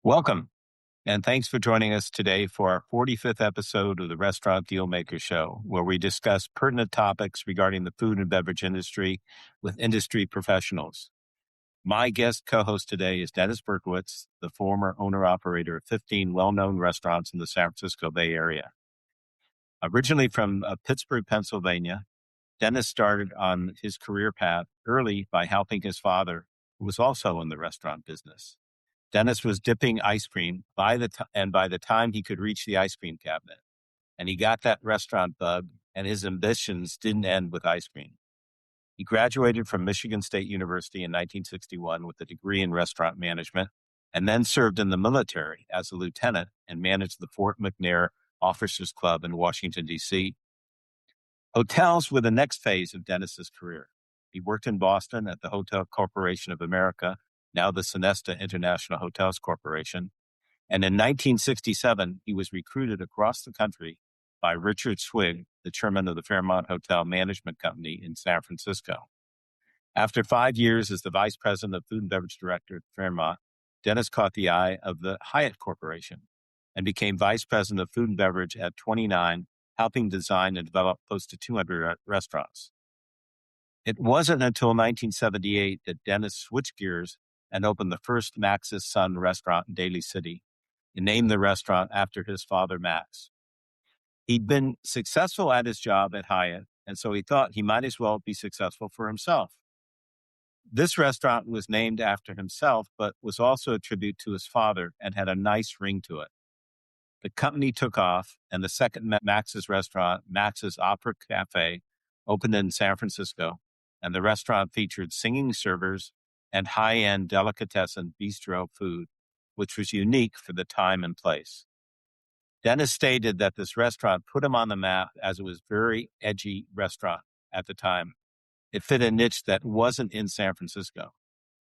Welcome, and thanks for joining us today for our 45th episode of the Restaurant Dealmaker Show, where we discuss pertinent topics regarding the food and beverage industry with industry professionals. My guest co-host today is Dennis Berkowitz, the former owner-operator of 15 well-known restaurants in the San Francisco Bay Area. Originally from Pittsburgh, Pennsylvania, Dennis started on his career path early by helping his father, who was also in the restaurant business. Dennis was dipping ice cream by the time he could reach the ice cream cabinet. And he got that restaurant bug, and his ambitions didn't end with ice cream. He graduated from Michigan State University in 1961 with a degree in restaurant management, and then served in the military as a lieutenant and managed the Fort McNair Officers Club in Washington, D.C. Hotels were the next phase of Dennis's career. He worked in Boston at the Hotel Corporation of America, now the Sonesta International Hotels Corporation. And in 1967, he was recruited across the country by Richard Swig, the chairman of the Fairmont Hotel Management Company in San Francisco. After 5 years as the vice president of Food and Beverage Director at Fairmont, Dennis caught the eye of the Hyatt Corporation and became vice president of Food and Beverage at 29, helping design and develop close to 200 restaurants. It wasn't until 1978 that Dennis switched gears and opened the first Max's Son restaurant in Daly City, and named the restaurant after his father, Max. He'd been successful at his job at Hyatt, and so he thought he might as well be successful for himself. This restaurant was named after himself, but was also a tribute to his father and had a nice ring to it. The company took off, and the second Max's restaurant, Max's Opera Cafe, opened in San Francisco, and the restaurant featured singing servers and high-end delicatessen bistro food, which was unique for the time and place. Dennis stated that this restaurant put him on the map as it was a very edgy restaurant at the time. It fit a niche that wasn't in San Francisco.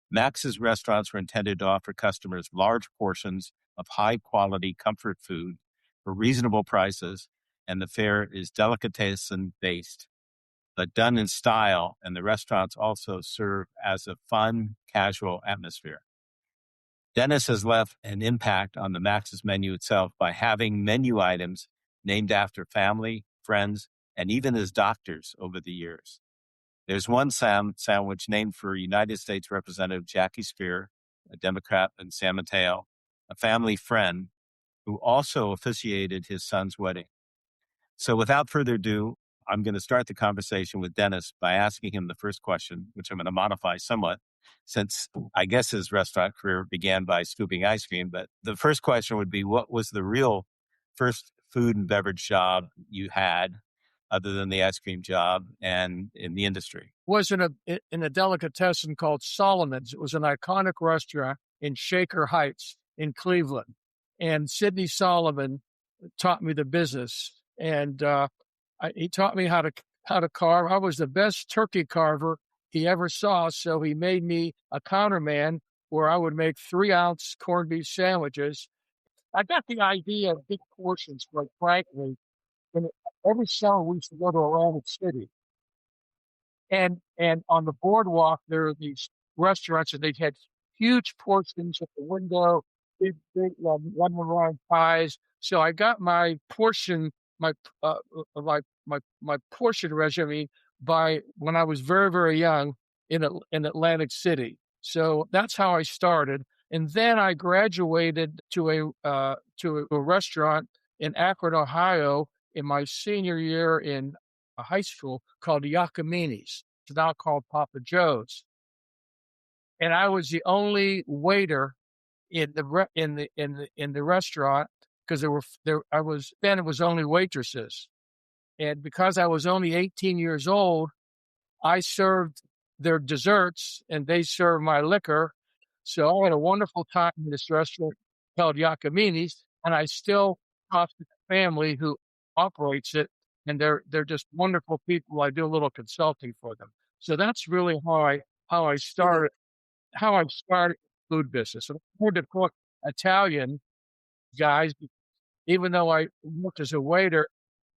Max's restaurants were intended to offer customers large portions of high-quality comfort food for reasonable prices, and the fare is delicatessen-based, but done in style, and the restaurants also serve as a fun, casual atmosphere. Dennis has left an impact on the Max's menu itself by having menu items named after family, friends, and even his doctors over the years. There's one sandwich named for United States Representative Jackie Spear, a Democrat in San Mateo, a family friend who also officiated his son's wedding. So without further ado, I'm going to start the conversation with Dennis by asking him the first question, which I'm going to modify somewhat, since I guess his restaurant career began by scooping ice cream. But the first question would be, what was the real first food and beverage job you had, other than the ice cream job, and in the industry? Was in a delicatessen called Solomon's. It was an iconic restaurant in Shaker Heights in Cleveland. And Sidney Solomon taught me the business. And he taught me how to carve. I was the best turkey carver he ever saw, so he made me a counterman where I would make 3-ounce corned beef sandwiches. I got the idea of big portions, quite frankly. And every summer we used to go to Atlantic City. And on the boardwalk, there are these restaurants, and they had huge portions at the window, big lemon rind pies. So I got my portion, my portion regimen by when I was very, very young in Atlantic City. So that's how I started. And then I graduated to a restaurant in Akron, Ohio, in my senior year in a high school called Giacomini's. It's now called Papa Joe's. And I was the only waiter in the restaurant, because it was only waitresses. And because I was only 18 years old, I served their desserts and they served my liquor. So I had a wonderful time in this restaurant called Giacomini's, and I still talk to the family who operates it, and they're just wonderful people. I do a little consulting for them. So that's really how I started food business. And I had to cook Italian guys, even though I worked as a waiter.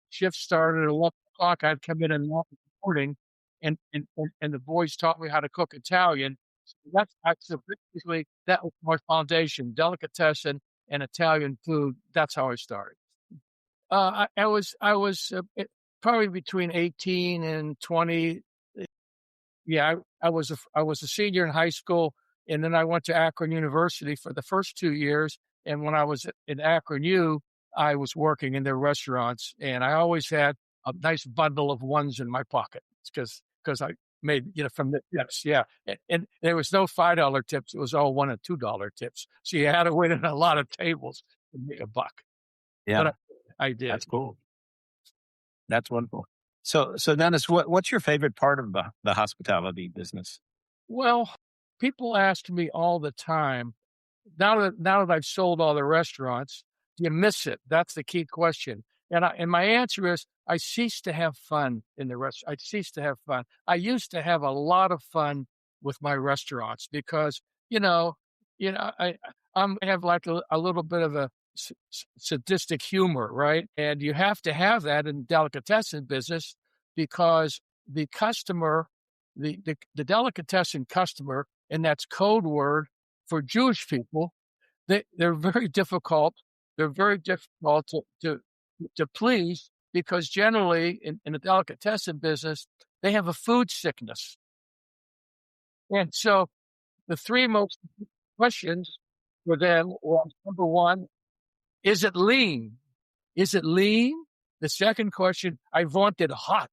Shift started at 11 o'clock. I'd come in and walk in the morning, and the boys taught me how to cook Italian. So basically that was my foundation: delicatessen and Italian food. That's how I started. I was probably between 18 and 20. Yeah, I was a senior in high school, and then I went to Akron University for the first 2 years. And when I was in Akron U, I was working in their restaurants, and I always had a nice bundle of ones in my pocket because I made from the tips, yeah. And there was no $5 tips; it was all $1 and $2 tips. So you had to wait at a lot of tables to make a buck. Yeah, But I did. that's cool. That's wonderful. So Dennis, what's your favorite part of the hospitality business? Well, people ask me all the time, now that I've sold all the restaurants, do you miss it? That's the key question. And my answer is I cease to have fun in the restaurant. I cease to have fun. I used to have a lot of fun with my restaurants because, you know, I have like a little bit of a sadistic humor, right? And you have to have that in delicatessen business because the customer, the delicatessen customer, and that's code word for Jewish people, they're very difficult. They're very difficult to please because generally in the delicatessen business, they have a food sickness. And so the three most questions for them were, number one, is it lean? Is it lean? The second question, I want it hot.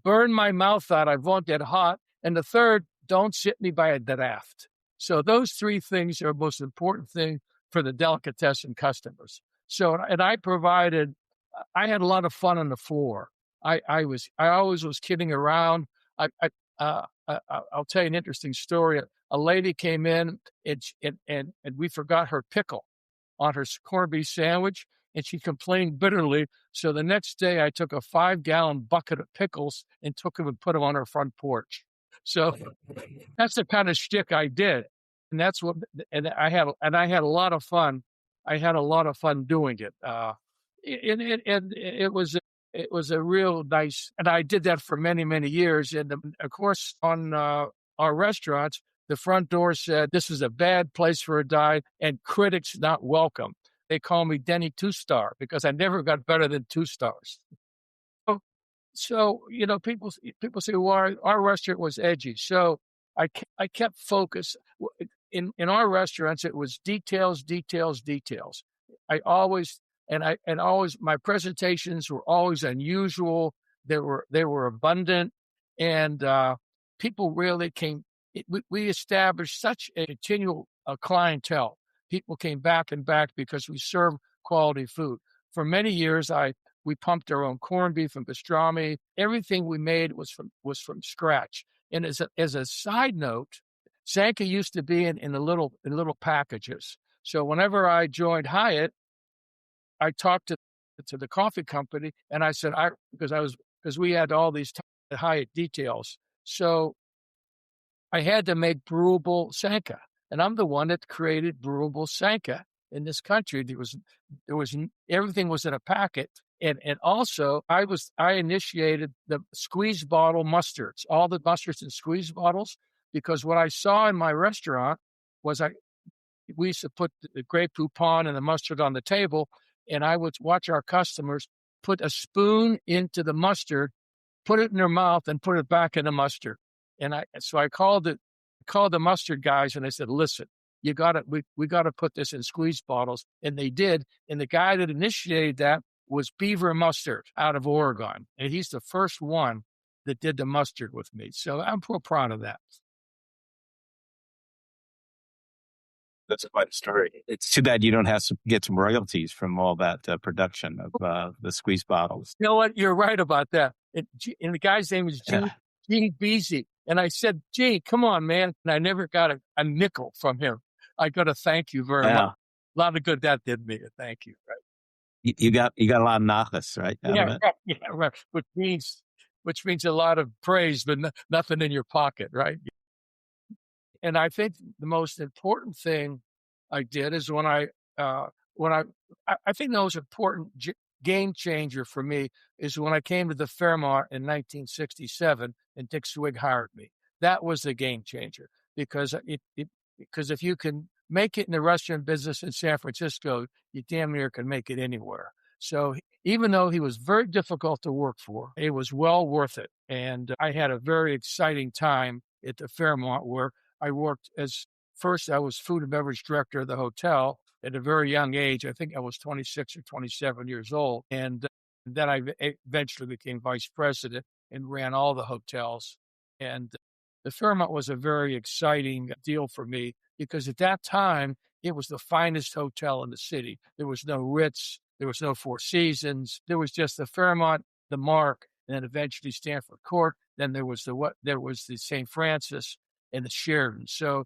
Burn my mouth out. I want it hot. And the third, don't sit me by a draft. So those three things are the most important thing for the delicatessen customers. So, and I had a lot of fun on the floor. I always was kidding around. I'll tell you an interesting story. A lady came in and we forgot her pickle on her corned beef sandwich, and she complained bitterly. So the next day I took a 5-gallon bucket of pickles and took them and put them on her front porch. So that's the kind of shtick I did. And that's what, and I had a lot of fun. I had a lot of fun doing it. And it was a real nice, and I did that for many, many years. And of course, on our restaurants, the front door said, "This is a bad place for a dive, and critics not welcome." They call me Denny 2-star because I never got better than 2 stars. So people say, "Well, our restaurant was edgy." So I kept focus. In our restaurants, it was details, details, details. I always my presentations were always unusual. They were abundant, and people really came. We established such a continual clientele. People came back and back because we served quality food. For many years, we pumped our own corned beef and pastrami. Everything we made was from scratch. And as a side note, Sanka used to be in little packages. So whenever I joined Hyatt, I talked to the coffee company, and I said because we had all these Hyatt details. So I had to make brewable Sanka, and I'm the one that created brewable Sanka in this country. There was everything was in a packet, and also I initiated the squeeze bottle mustards, all the mustards in squeeze bottles, because what I saw in my restaurant was we used to put the grape poupon and the mustard on the table, and I would watch our customers put a spoon into the mustard, put it in their mouth, and put it back in the mustard. And I called the mustard guys, and I said, "Listen, we got to put this in squeeze bottles," and they did. And the guy that initiated that was Beaver Mustard out of Oregon, and he's the first one that did the mustard with me. So I'm real proud of that. That's quite a story. It's too bad you don't have to get some royalties from all that production of the squeeze bottles. You know what? You're right about that. And the guy's name is Gene Beasy. And I said, "Gene, come on, man." And I never got a nickel from him. I got to thank you very much. A lot of good that did me. Thank you. Right. You got a lot of nachas, right? Right. Which means a lot of praise, but nothing in your pocket, right? And I think the most important thing I did is I think the most important game changer for me is when I came to the Fairmont in 1967 and Dick Swig hired me. That was the game changer because because if you can make it in the restaurant business in San Francisco, you damn near can make it anywhere. So even though he was very difficult to work for, it was well worth it. And I had a very exciting time at the Fairmont, where I worked as first, I was food and beverage director of the hotel at a very young age. I think I was 26 or 27 years old. And then I eventually became vice president and ran all the hotels. And the Fairmont was a very exciting deal for me because at that time, it was the finest hotel in the city. There was no Ritz, there was no Four Seasons. There was just the Fairmont, the Mark, and then eventually Stanford Court. Then there was the St. Francis and the Sheraton. So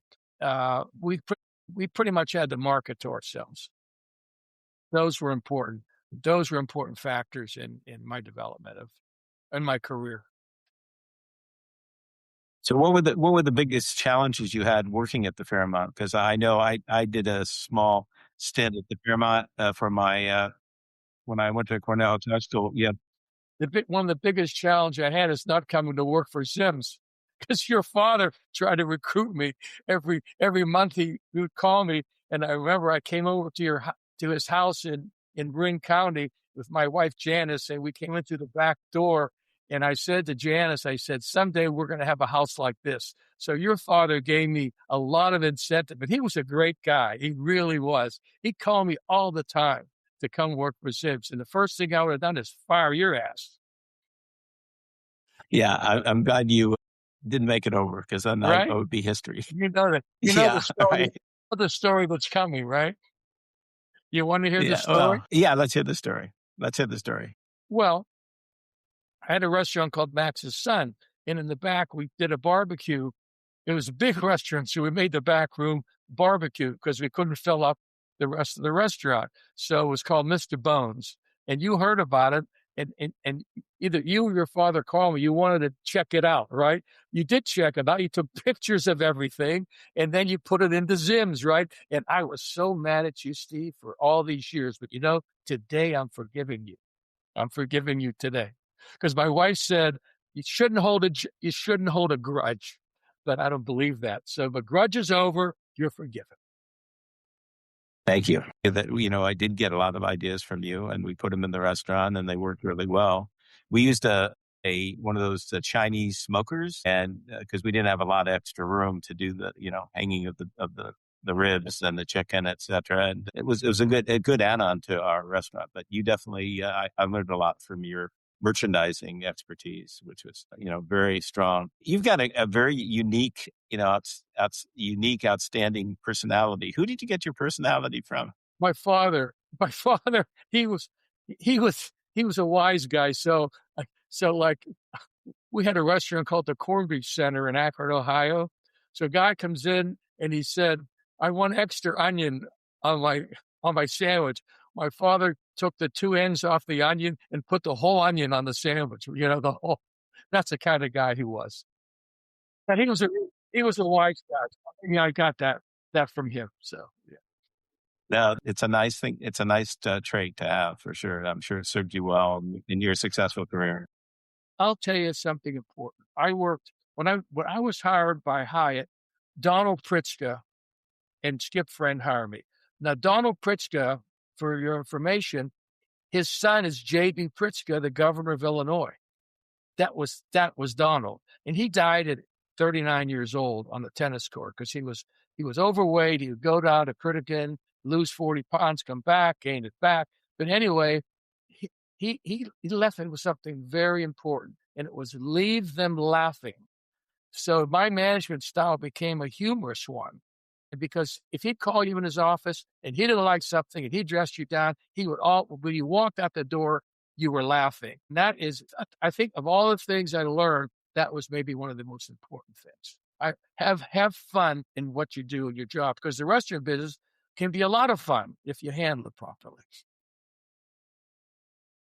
we pretty much had to market to ourselves. Those were important. Those were important factors in my development in my career. So what were the biggest challenges you had working at the Fairmont? Because I know I did a small stint at the Fairmont for my when I went to Cornell Hotel School. Yeah. One of the biggest challenge I had is not coming to work for Zims, because your father tried to recruit me every month. He would call me, and I remember I came over to his house in Marin County with my wife Janice, and we came in through the back door. And I said to Janice, I said, someday we're going to have a house like this. So your father gave me a lot of incentive, but he was a great guy. He really was. He'd call me all the time to come work for Zips. And the first thing I would have done is fire your ass. Yeah, I'm glad you didn't make it over, because then right? that would be history. You know that. You know the story. Right. You know the story that's coming, right? You want to hear the story? Well, yeah, let's hear the story. Well, I had a restaurant called Max's Son, and in the back we did a barbecue. It was a big restaurant, so we made the back room barbecue because we couldn't fill up the rest of the restaurant. So it was called Mr. Bones, and you heard about it, and either you or your father called me. You wanted to check it out, right? You did check it out. You took pictures of everything, and then you put it into Zims, right? And I was so mad at you, Steve, for all these years. But today I'm forgiving you. I'm forgiving you today. Because my wife said you shouldn't hold a grudge, but I don't believe that. So the grudge is over. You're forgiven. Thank you. I did get a lot of ideas from you, and we put them in the restaurant, and they worked really well. We used one of those Chinese smokers, and because we didn't have a lot of extra room to do the hanging of the ribs and the chicken, etc. And it was a good add-on to our restaurant. But you definitely, I learned a lot from your merchandising expertise, which was very strong. You've got a very unique, outstanding personality. Who did you get your personality from? My father. He was a wise guy. So like, we had a restaurant called the Corned Beef Center in Akron, Ohio. So a guy comes in and he said, I want extra onion on my sandwich. My father took the two ends off the onion and put the whole onion on the sandwich. That's the kind of guy he was. And he was a wise guy. I got that from him. So yeah. No, it's a nice thing. It's a nice trait to have, for sure. I'm sure it served you well in your successful career. I'll tell you something important. When I was hired by Hyatt, Donald Pritzker and Skip Friend hired me. Now, Donald Pritzker, for your information, his son is J.B. Pritzker, the governor of Illinois. That was Donald. And he died at 39 years old on the tennis court because he was overweight. He would go down to Critican, lose 40 pounds, come back, gain it back. But anyway, he left it with something very important, and it was leave them laughing. So my management style became a humorous one. And because if he'd call you in his office and he didn't like something and he dressed you down, when you walked out the door, you were laughing. And that is, I think, of all the things I learned, that was maybe one of the most important things. I have fun in what you do in your job, because the restaurant business can be a lot of fun if you handle it properly.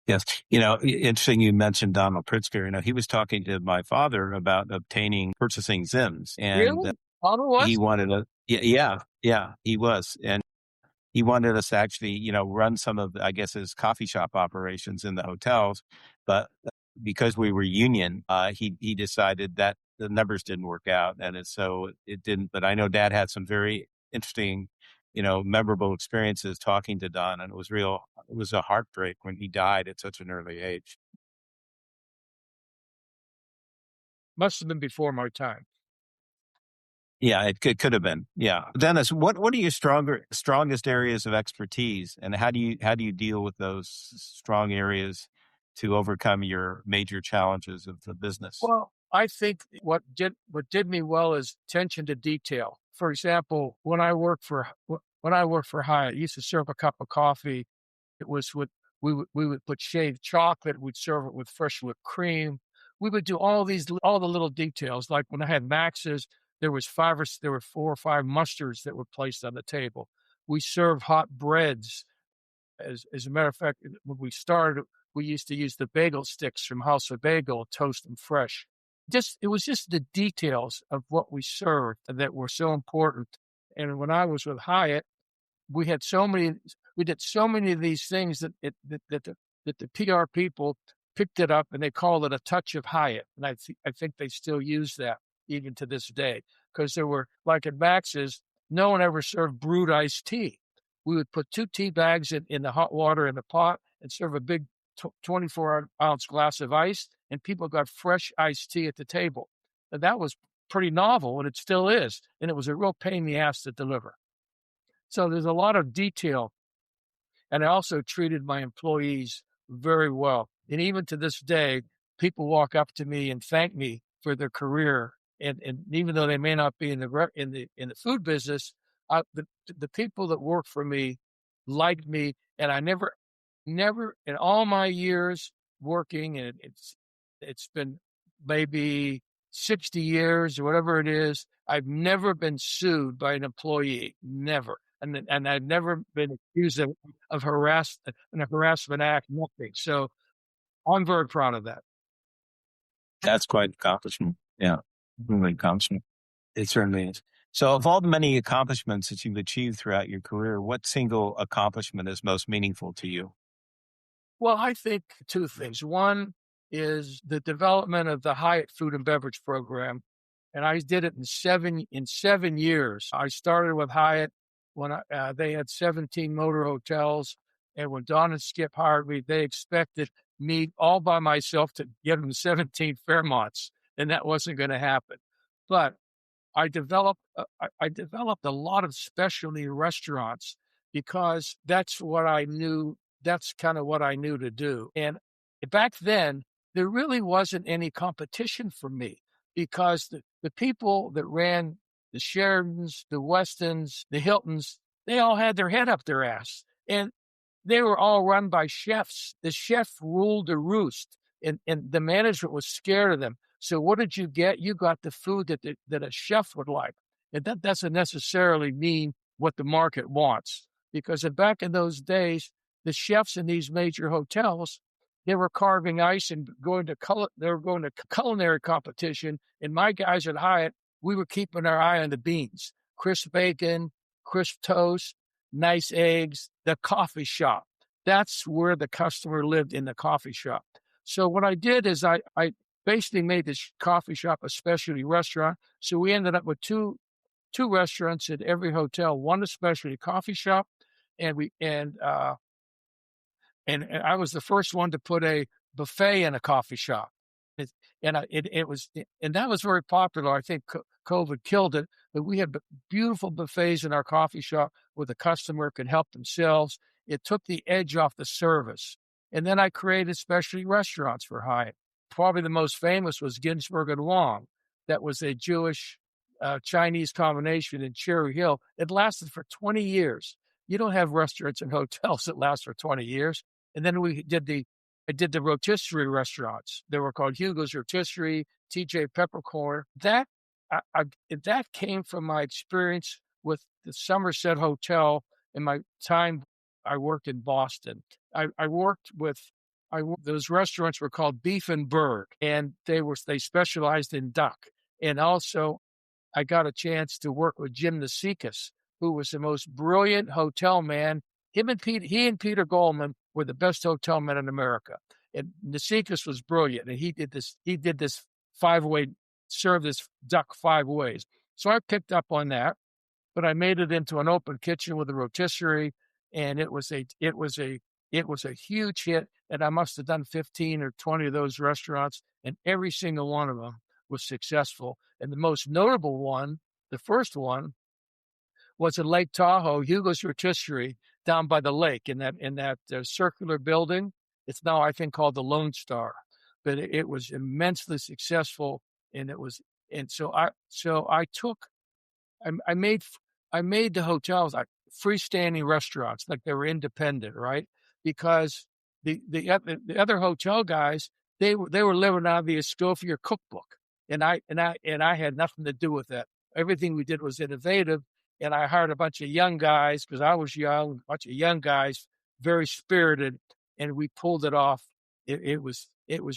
Yes. Interesting you mentioned Donald Pritzker. He was talking to my father about purchasing Zims. And really? Donald was? He wanted he was. And he wanted us to actually, run some of, I guess, his coffee shop operations in the hotels. But because we were union, he decided that the numbers didn't work out. And so it didn't, but I know Dad had some very interesting, memorable experiences talking to Don, and it was a heartbreak when he died at such an early age. Must have been before my time. Yeah, it could have been. Yeah. Dennis, what are your strongest areas of expertise, and how do you deal with those strong areas to overcome your major challenges of the business? Well, I think what did me well is attention to detail. For example, when I worked for Hyatt, I used to serve a cup of coffee. It was with we would put shaved chocolate. We'd serve it with fresh whipped cream. We would do all the little details. Like when I had Max's, there were 4 or 5 mustards that were placed on the table. We served hot breads. As a matter of fact, when we started, we used to use the bagel sticks from House of Bagel, toast them fresh. It was just the details of what we served that were so important. And when I was with Hyatt, we had so many we did so many of these things that the PR people picked it up and they called it a touch of Hyatt. And I think they still use that even to this day, because there were, like at Max's, no one ever served brewed iced tea. We would put 2 tea bags in the hot water in the pot and serve a big 24-ounce glass of ice, and people got fresh iced tea at the table. And that was pretty novel, and it still is. And it was a real pain in the ass to deliver. So there's a lot of detail. And I also treated my employees very well. And even to this day, people walk up to me and thank me for their career. And even though they may not be in the food business, the people that work for me liked me. And I never in all my years working, and it's been maybe 60 years or whatever it is, I've never been sued by an employee. Never. And I've never been accused of a harassment act, nothing. So I'm very proud of that. That's quite an accomplishment. Yeah, really accomplishment. It certainly is. So of all the many accomplishments that you've achieved throughout your career, what single accomplishment is most meaningful to you? Well, I think 2 things. One is the development of the Hyatt Food and Beverage program, and I did it in 7 years. I started with Hyatt when they had 17 motor hotels, and when Don and Skip hired me, they expected me all by myself to give them 17 Fairmonts, and that wasn't going to happen. But I developed a lot of specialty restaurants because that's what I knew. That's kind of what I knew to do. And back then, there really wasn't any competition for me because the people that ran the Sheratons, the Westons, the Hiltons, they all had their head up their ass. And they were all run by chefs. The chef ruled the roost, and the management was scared of them. So what did you get? You got the food that a chef would like. And that doesn't necessarily mean what the market wants. Because back in those days, the chefs in these major hotels, they were carving ice and they were going to culinary competition. And my guys at Hyatt, we were keeping our eye on the beans. Crisp bacon, crisp toast, nice eggs, the coffee shop. That's where the customer lived, in the coffee shop. So what I did is I basically made this coffee shop a specialty restaurant. So we ended up with two restaurants at every hotel, one a specialty coffee shop, and I was the first one to put a buffet in a coffee shop. And that was very popular. I think COVID killed it, but we had beautiful buffets in our coffee shop where the customer could help themselves. It took the edge off the service. And then I created specialty restaurants for Hyatt. Probably the most famous was Ginsberg and Wong. That was a Jewish Chinese combination in Cherry Hill. It lasted for 20 years. You don't have restaurants and hotels that last for 20 years. And then I did the rotisserie restaurants. They were called Hugo's Rotisserie, TJ Peppercorn. That came from my experience with the Somerset Hotel in my time I worked in Boston. Those restaurants were called Beef and Bird, and they specialized in duck. And also, I got a chance to work with Jim Nasicas, who was the most brilliant hotel man. He and Peter Goldman were the best hotel men in America. And Nasicas was brilliant, and he did this 5-way serve this duck 5 ways. So I picked up on that, but I made it into an open kitchen with a rotisserie, and it was a huge hit. And I must have done 15 or 20 of those restaurants, and every single one of them was successful. And the most notable one, the first one, was in Lake Tahoe, Hugo's Rotisserie, down by the lake in that circular building. It's now, I think, called the Lone Star, but it was immensely successful. And so I made the hotels like freestanding restaurants, like they were independent, right? Because the other hotel guys, they were living out of the Escoffier cookbook, and I had nothing to do with that. Everything we did was innovative, and I hired a bunch of young guys because I was young, a bunch of young guys, very spirited, and we pulled it off. It was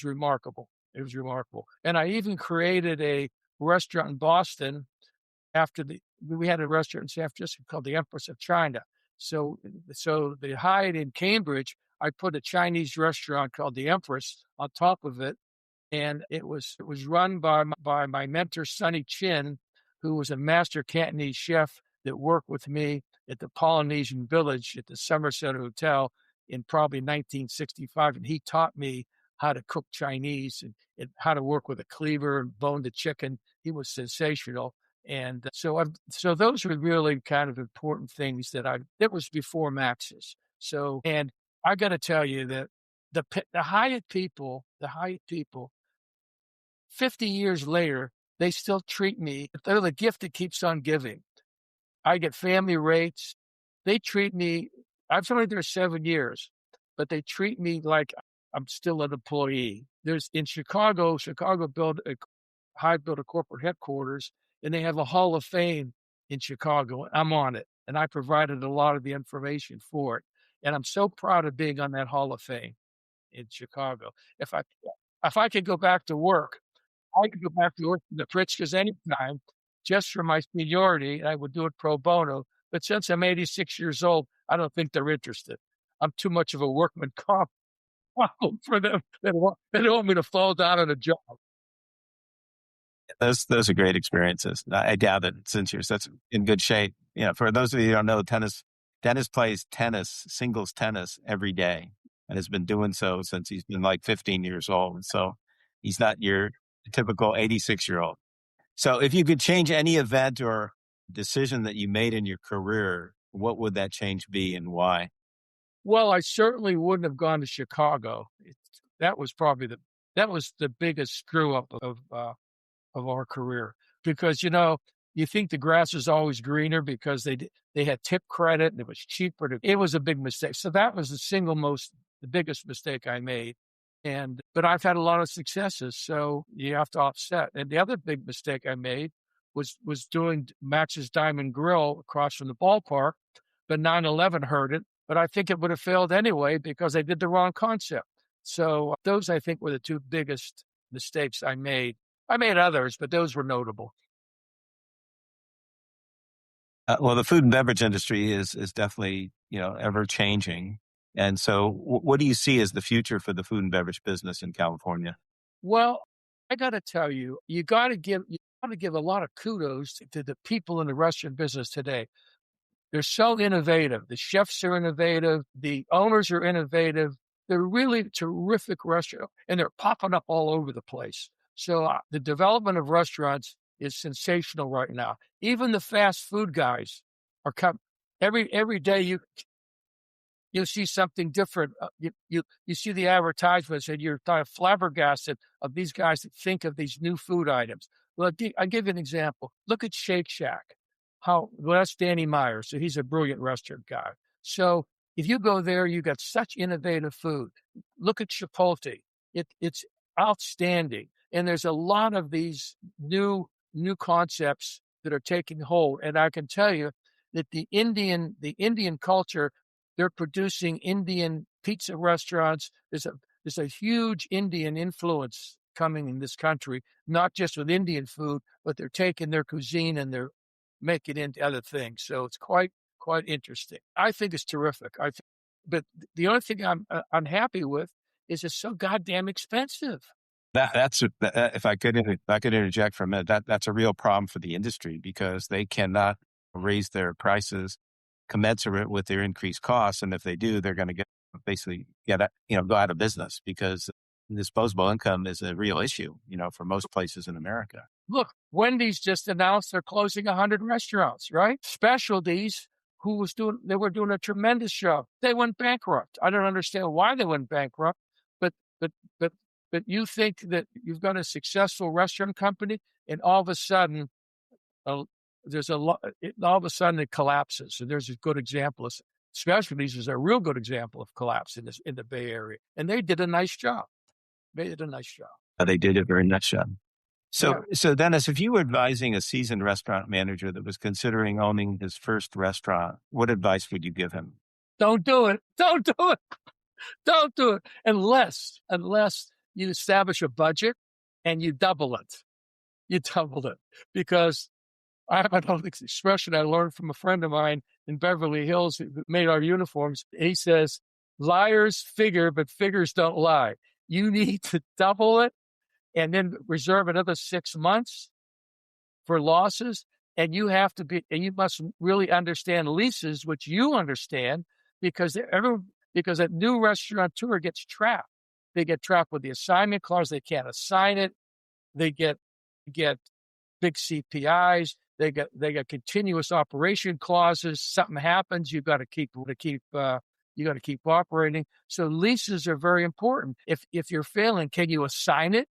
remarkable. It was remarkable, and I even created a restaurant in Boston we had a restaurant in San Francisco called the Empress of China. So the Hyatt in Cambridge, I put a Chinese restaurant called the Empress on top of it, and it was run by my mentor Sonny Chin, who was a master Cantonese chef that worked with me at the Polynesian Village at the Somerset Hotel in probably 1965, and he taught me how to cook Chinese and how to work with a cleaver and bone the chicken. He was sensational. And so those were really kind of important things that was before Max's. So, and I got to tell you that the Hyatt people, 50 years later, they still treat me, they're the gift that keeps on giving. I get family rates. They treat me, I've only there 7 years, but they treat me like I'm still an employee. There's in Chicago Hyatt built a corporate headquarters, and they have a Hall of Fame in Chicago. I'm on it, and I provided a lot of the information for it. And I'm so proud of being on that Hall of Fame in Chicago. If I could go back to work, I could go back to work for the Pritzkers anytime, just for my seniority, and I would do it pro bono. But since I'm 86 years old, I don't think they're interested. I'm too much of a workman comp for them. They don't want me to fall down on a job. Those are great experiences. I doubt it since you're such in good shape. For those of you who don't know, Dennis plays tennis, singles tennis every day, and has been doing so since he's been like 15 years old. So he's not your typical 86-year-old. So if you could change any event or decision that you made in your career, what would that change be and why? Well, I certainly wouldn't have gone to Chicago. That was the biggest screw up of our career, because you think the grass is always greener because they had tip credit and it was cheaper. It was a big mistake. So that was the biggest mistake I made. But I've had a lot of successes, so you have to offset. And the other big mistake I made was doing Max's Diamond Grill across from the ballpark, but 9/11 hurt it. But I think it would have failed anyway because I did the wrong concept. So those, I think, were the two biggest mistakes I made. I made others, but those were notable. Well, the food and beverage industry is definitely, ever changing. And so what do you see as the future for the food and beverage business in California? Well, I got to tell you, you got to give a lot of kudos to the people in the restaurant business today. They're so innovative. The chefs are innovative. The owners are innovative. They're really terrific restaurants, and they're popping up all over the place. So the development of restaurants is sensational right now. Even the fast food guys are coming every day. You'll see something different. You see the advertisements, and you're kind of flabbergasted of these guys that think of these new food items. Well, I'll give you an example. Look at Shake Shack. That's Danny Meyer, so he's a brilliant restaurant guy. So if you go there, you got such innovative food. Look at Chipotle. It's outstanding. And there's a lot of these new concepts that are taking hold. And I can tell you that the Indian culture, they're producing Indian pizza restaurants. There's a huge Indian influence coming in this country, not just with Indian food, but they're taking their cuisine and they're making it into other things. So it's quite interesting. I think it's terrific. But the only thing I'm unhappy with is it's so goddamn expensive. If I could interject for a minute, that's a real problem for the industry because they cannot raise their prices commensurate with their increased costs, and if they do, they're going to go out of business because disposable income is a real issue, for most places in America. Look, Wendy's just announced they're closing 100 restaurants, right? Specialties, they were doing a tremendous job. They went bankrupt. I don't understand why they went bankrupt, but you think that you've got a successful restaurant company, and all of a sudden, all of a sudden it collapses. And there's a good example. Specialties is a real good example of collapse in the Bay Area, and they did a nice job. They did a nice job. They did a very nice job. So Dennis, if you were advising a seasoned restaurant manager that was considering owning his first restaurant, what advice would you give him? Don't do it. Don't do it. Don't do it unless you establish a budget and you double it. You double it because I have an expression I learned from a friend of mine in Beverly Hills who made our uniforms. He says, "Liars figure, but figures don't lie." You need to double it and then reserve another 6 months for losses. And you must really understand leases, which you understand, because a new restaurateur gets trapped. They get trapped with the assignment clause. They can't assign it. They get big CPIs. They got continuous operation clauses. Something happens, you got to keep operating. So leases are very important. If you're failing, can you assign it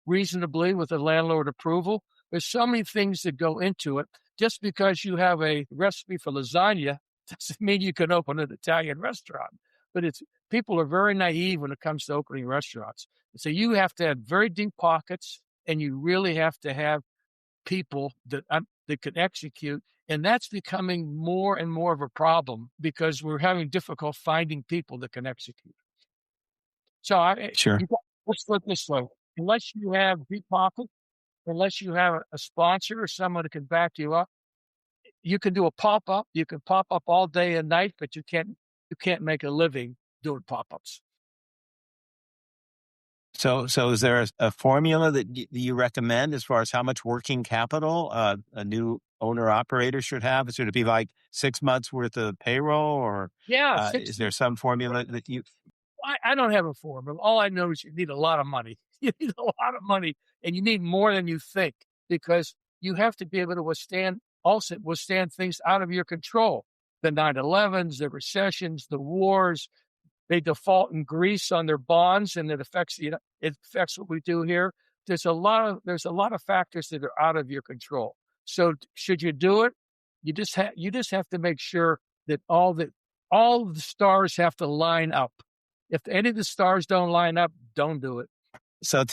reasonably with the landlord approval? There's so many things that go into it. Just because you have a recipe for lasagna doesn't mean you can open an Italian restaurant. But people are very naive when it comes to opening restaurants. So you have to have very deep pockets, and you really have to have people that can execute. And that's becoming more and more of a problem because we're having difficulty finding people that can execute. So let's put it this way. Unless you have deep pockets, unless you have a sponsor or someone that can back you up, you can do a pop-up. You can pop up all day and night, but you can't make a living doing pop-ups. So is there a formula that you recommend as far as how much working capital a new owner-operator should have? Should it be like 6 months worth of payroll, or is there some formula that you... I don't have a formula. All I know is you need a lot of money. You need a lot of money, and you need more than you think, because you have to be able to withstand things out of your control. The 9/11s, the recessions, the wars. They default in Greece on their bonds, and it affects what we do here. There's a lot of factors that are out of your control. So should you do it? You just have to make sure that all the stars have to line up. If any of the stars don't line up, don't do it. So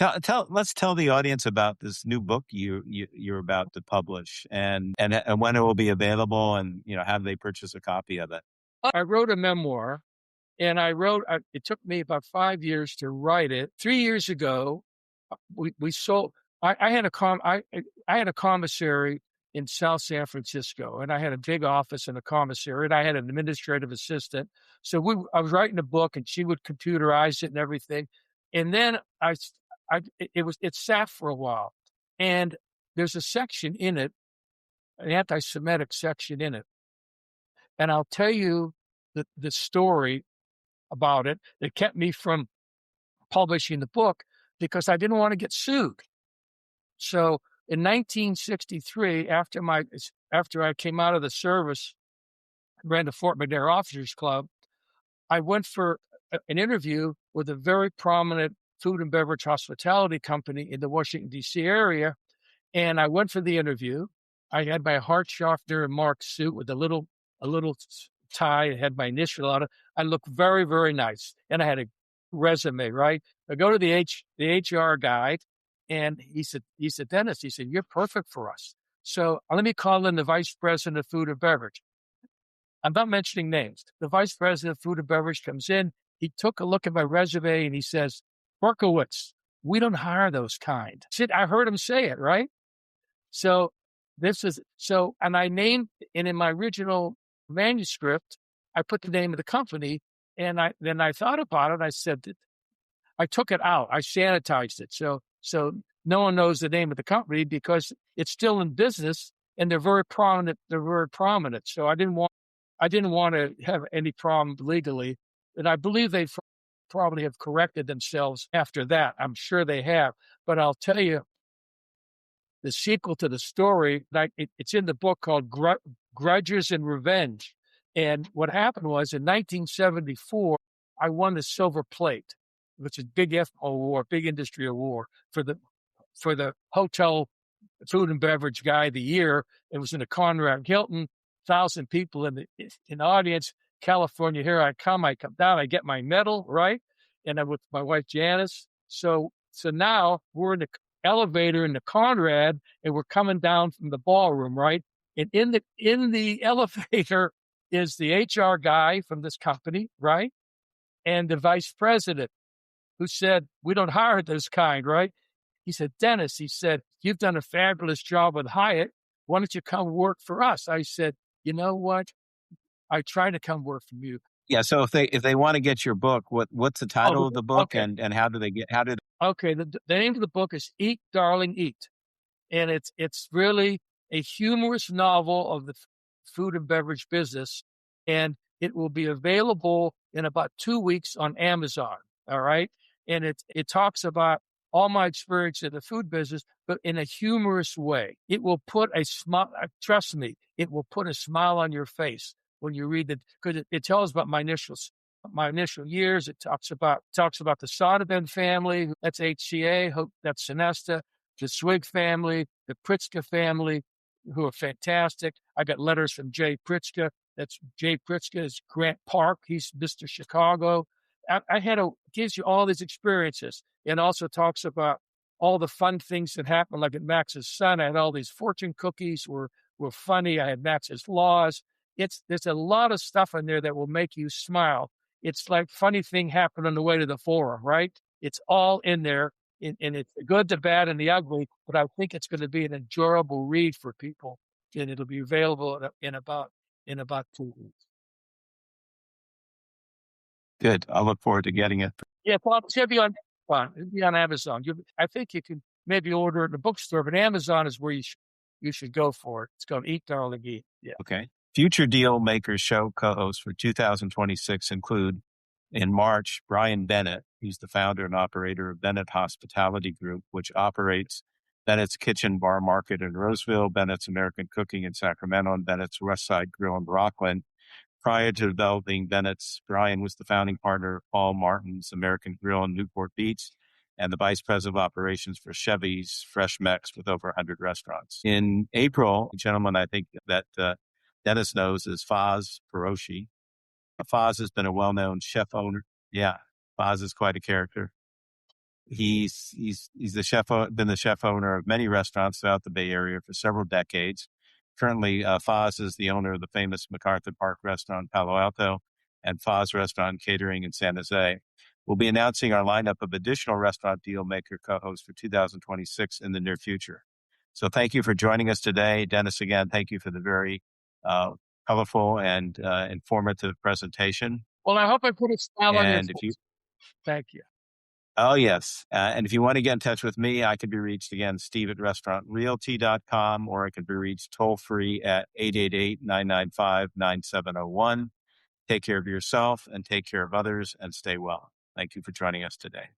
let's tell the audience about this new book you're about to publish, and when it will be available, and how do they purchase a copy of it? I wrote a memoir, and it took me about 5 years to write it. 3 years ago, we sold. I had a commissary in South San Francisco, and I had a big office in a commissary, and I had an administrative assistant. So I was writing a book, and she would computerize it and everything. And then it sat for a while, and there's a section in it, an anti-Semitic section in it, and I'll tell you the story about it that kept me from publishing the book, because I didn't want to get sued. So in 1963, after I came out of the service, ran the Fort McNair Officers Club, I went for an interview with a very prominent food and beverage hospitality company in the Washington, D.C. area. And I went for the interview. I had my Hartschaffner and Mark suit with a little tie. I had my initial on it. I looked very, very nice. And I had a resume, right? I go to the HR guy, and he said, "Dennis," he said, "you're perfect for us. So let me call in the vice president of food and beverage." I'm not mentioning names. The vice president of food and beverage comes in. He took a look at my resume, and he says, "Berkowitz, we don't hire those kind." I heard him say it, right? And I named, and in my original manuscript, I put the name of the company, and then I thought about it. I said, I took it out. I sanitized it. So no one knows the name of the company because it's still in business and they're very prominent. So I didn't want to have any problem legally. And I believe they probably have corrected themselves after that. I'm sure they have. But I'll tell you, the sequel to the story, it's in the book called Grudges and Revenge. And what happened was in 1974, I won the silver plate, which is big award, big industry award for the hotel food and beverage guy of the year. It was in the Conrad Hilton, 1,000 people in the audience. California, here I come down, I get my medal, right? And I'm with my wife, Janice. So now we're in the elevator in the Conrad and we're coming down from the ballroom, right? And in the elevator is the HR guy from this company, right? And the vice president who said, we don't hire this kind, right? He said, Dennis, he said, you've done a fabulous job with Hyatt. Why don't you come work for us? I said, you know what? I try to come work for you. Yeah. So if they want to get your book, what's the title of the book, okay. and how do they get? Okay, the name of the book is Eat, Darling, Eat, and it's really a humorous novel of the food and beverage business, and it will be available in about 2 weeks on Amazon. All right, and it talks about all my experience in the food business, but in a humorous way. It will put a smile. Trust me, it will put a smile on your face when you read it, because it tells about my initial years. It talks about the Sonesta family. That's HCA. That's Sonesta. The Swig family, the Pritzker family, who are fantastic. I got letters from Jay Pritzker. That's Jay Pritzker is Grant Park. He's Mr. Chicago. Gives you all these experiences, and also talks about all the fun things that happened. Like at Max's son, I had all these fortune cookies were funny. I had Max's laws. There's a lot of stuff in there that will make you smile. It's like funny thing happened on the way to the forum, right? It's all in there, and it's the good, the bad, and the ugly. But I think it's going to be an enjoyable read for people, and it'll be available in about 2 weeks. Good. I look forward to getting it. Yeah, it's going to be on Amazon. I think you can maybe order it in the bookstore, but Amazon is where you should go for it. It's called Eat, Darling, Eat. Yeah. Okay. Future Dealmaker show co-hosts for 2026 include, in March, Brian Bennett, who's the founder and operator of Bennett Hospitality Group, which operates Bennett's Kitchen Bar Market in Roseville, Bennett's American Cooking in Sacramento, and Bennett's Westside Grill in Rockland. Prior to developing Bennett's, Brian was the founding partner of Paul Martin's American Grill in Newport Beach and the vice president of operations for Chevy's Fresh Mex with over 100 restaurants. In April, a gentleman I think that Dennis knows is Faz Peroshi. Faz has been a well-known chef owner. Yeah, Faz is quite a character. He's been the chef owner of many restaurants throughout the Bay Area for several decades. Currently, Faz is the owner of the famous MacArthur Park restaurant in Palo Alto and Faz Restaurant Catering in San Jose. We'll be announcing our lineup of additional Restaurant Dealmaker co-hosts for 2026 in the near future. So thank you for joining us today. Dennis, again, thank you for the very colorful and informative presentation. Well, I hope I put a smile on your face. Thank you. Oh, yes. And if you want to get in touch with me, I can be reached again, steve@restaurantrealty.com, or I can be reached toll free at 888-995-9701. Take care of yourself and take care of others and stay well. Thank you for joining us today.